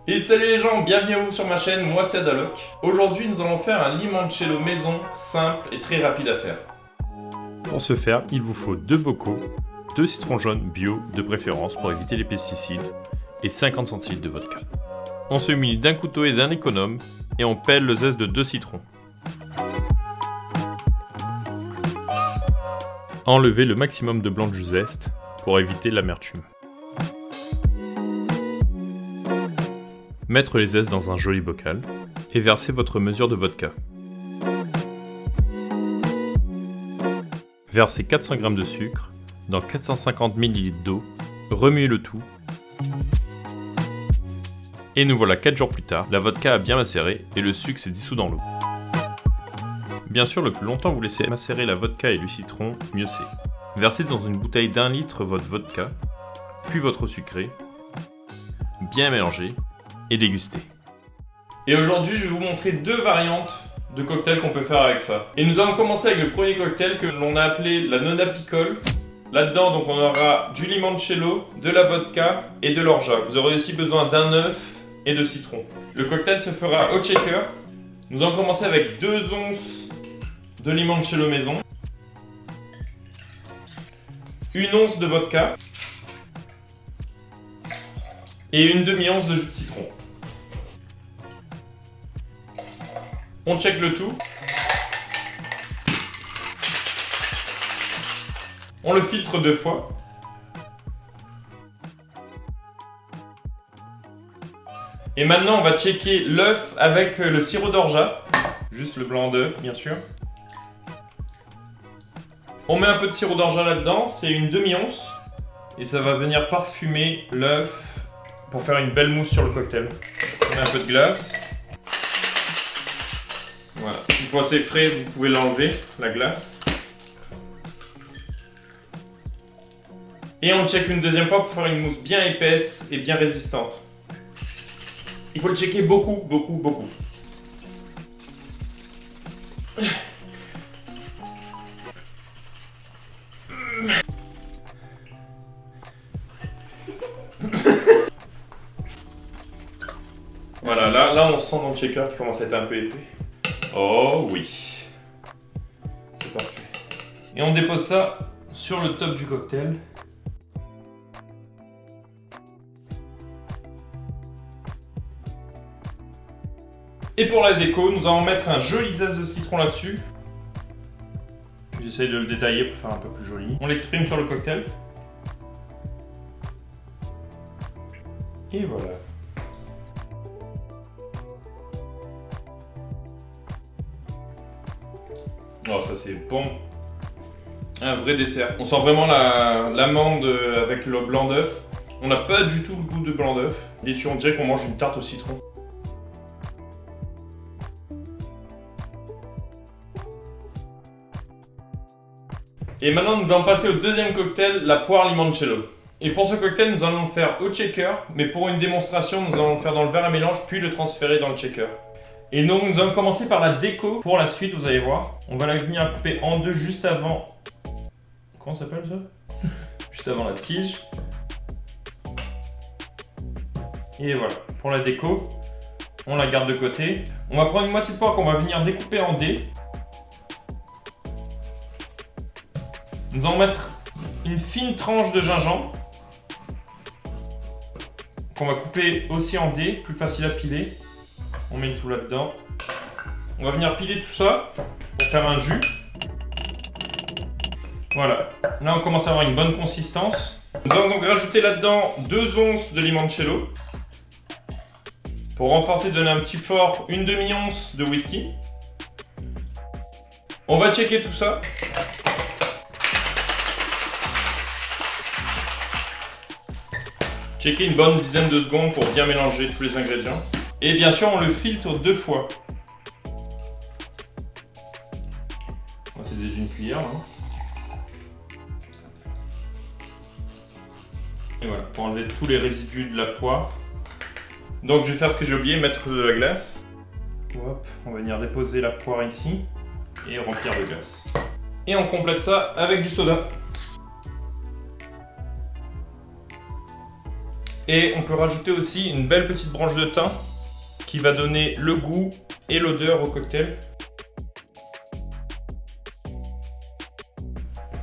Et salut les gens, bienvenue à vous sur ma chaîne, moi c'est Adaloc. Aujourd'hui nous allons faire un limoncello maison simple et très rapide à faire. Pour ce faire, il vous faut 2 bocaux, 2 citrons jaunes bio de préférence pour éviter les pesticides et 50 centilitres de vodka. On se munit d'un couteau et d'un économe et on pèle le zeste de 2 citrons. Enlevez le maximum de blanc du zeste pour éviter l'amertume. Mettre les zestes dans un joli bocal et verser votre mesure de vodka. Versez 400 g de sucre dans 450 ml d'eau, remuez le tout. Et nous voilà 4 jours plus tard, la vodka a bien macéré et le sucre s'est dissous dans l'eau. Bien sûr, le plus longtemps vous laissez macérer la vodka et le citron, mieux c'est. Versez dans une bouteille d'1 litre votre vodka, puis votre sucré, bien mélanger et déguster. Et aujourd'hui je vais vous montrer 2 variantes de cocktails qu'on peut faire avec ça. Et nous allons commencer avec le premier cocktail que l'on a appelé la nonna picole. Là-dedans donc on aura du limoncello, de la vodka et de l'orgeat. Vous aurez aussi besoin d'un œuf et de citron. Le cocktail se fera au shaker. Nous allons commencer avec 2 onces de limoncello maison, 1 once de vodka et une demi-once de jus de citron. On check le tout. On le filtre 2 fois. Et maintenant on va checker l'œuf avec le sirop d'orgeat. Juste le blanc d'œuf bien sûr. On met un peu de sirop d'orgeat là-dedans, c'est une demi-once. Et ça va venir parfumer l'œuf pour faire une belle mousse sur le cocktail. On met un peu de glace. Voilà. Une fois c'est frais, vous pouvez l'enlever, la glace. Et on check une deuxième fois pour faire une mousse bien épaisse et bien résistante. Il faut le checker beaucoup. Voilà, là on sent dans le shaker qui commence à être un peu épais. Oh oui. C'est parfait. Et on dépose ça sur le top du cocktail. Et pour la déco, nous allons mettre un joli zeste de citron là-dessus. J'essaye de le détailler pour faire un peu plus joli. On l'exprime sur le cocktail. Et voilà. Oh, ça c'est bon. Un vrai dessert. On sent vraiment l'amande avec le blanc d'œuf. On n'a pas du tout le goût de blanc d'œuf. Déçu, on dirait qu'on mange une tarte au citron. Et maintenant nous allons passer au deuxième cocktail, la poire limoncello. Et pour ce cocktail nous allons le faire au shaker, mais pour une démonstration nous allons le faire dans le verre à mélange puis le transférer dans le shaker. Et donc nous allons commencer par la déco. Pour la suite vous allez voir, on va la venir couper en deux juste avant... Comment ça s'appelle ça? Juste avant la tige. Et voilà, pour la déco, on la garde de côté. On va prendre une moitié de poire qu'on va venir découper en dés. Nous allons mettre une fine tranche de gingembre qu'on va couper aussi en dés, plus facile à piler. On met tout là-dedans. On va venir piler tout ça pour faire un jus. Voilà. Là, on commence à avoir une bonne consistance. Nous allons donc rajouter là-dedans 2 onces de limoncello. Pour renforcer, donner un petit fort, une demi-once de whisky. On va checker tout ça. Checker une bonne dizaine de secondes pour bien mélanger tous les ingrédients. Et bien sûr, on le filtre 2 fois. C'est déjà une cuillère là. Et voilà, pour enlever tous les résidus de la poire. Donc je vais faire ce que j'ai oublié, mettre de la glace. Hop, on va venir déposer la poire ici et remplir de glace. Et on complète ça avec du soda. Et on peut rajouter aussi une belle petite branche de thym qui va donner le goût et l'odeur au cocktail.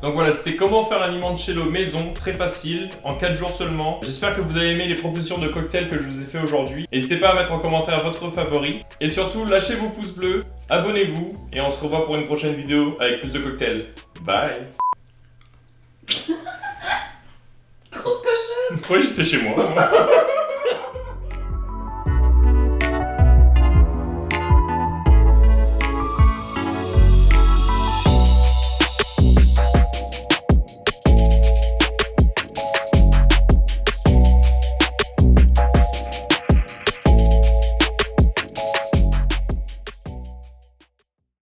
Donc voilà, c'était comment faire un limoncello maison, très facile, en 4 jours seulement. J'espère que vous avez aimé les propositions de cocktails que je vous ai fait aujourd'hui. N'hésitez pas à mettre en commentaire votre favori. Et surtout, lâchez vos pouces bleus, abonnez-vous, et on se revoit pour une prochaine vidéo avec plus de cocktails. Bye. Grosse cochonne. Oui, j'étais chez moi.